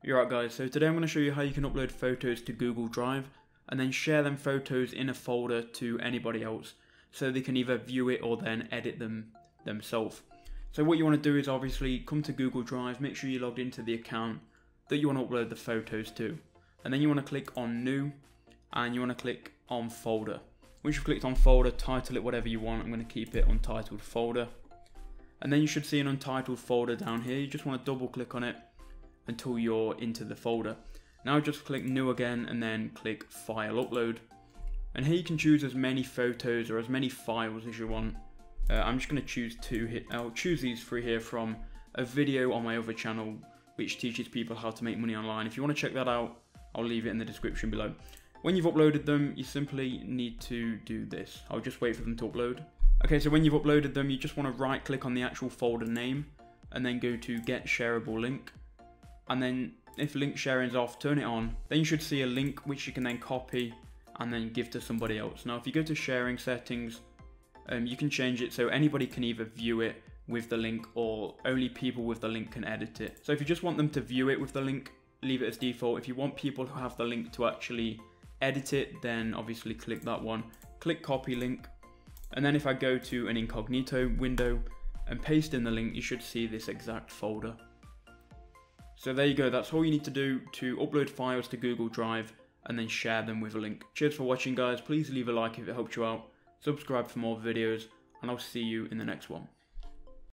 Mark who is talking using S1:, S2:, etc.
S1: You're right guys, so today I'm going to show you how you can upload photos to Google Drive and then share them photos in a folder to anybody else so they can either view it or then edit them themselves. So what you want to do is obviously come to Google Drive, make sure you're logged into the account that you want to upload the photos to, and then you want to click on New and you want to click on Folder. Once you've clicked on Folder, title it whatever you want. I'm going to keep it Untitled Folder, and then you should see an Untitled folder down here. You just want to double click on it until you're into the folder. Now just click New again and then click File Upload, and here you can choose as many photos or as many files as you want. I'm just going to choose two here. I'll choose these three here from a video on my other channel which teaches people how to make money online. If you want to check that out, I'll leave it in the description below. When you've uploaded them, you simply need to do this. I'll just wait for them to upload. Okay, so when you've uploaded them, you just want to right click on the actual folder name and then go to Get Shareable Link. And then if link sharing is off, turn it on. Then you should see a link which you can then copy and then give to somebody else. Now if you go to sharing settings, you can change it so anybody can either view it with the link or only people with the link can edit it. So if you just want them to view it with the link, leave it as default. If you want people who have the link to actually edit it, then obviously click that one. Click copy link. And then if I go to an incognito window and paste in the link, you should see this exact folder. So there you go, that's all you need to do to upload files to Google Drive and then share them with a link. Cheers for watching guys, please leave a like if it helped you out, subscribe for more videos, and I'll see you in the next one.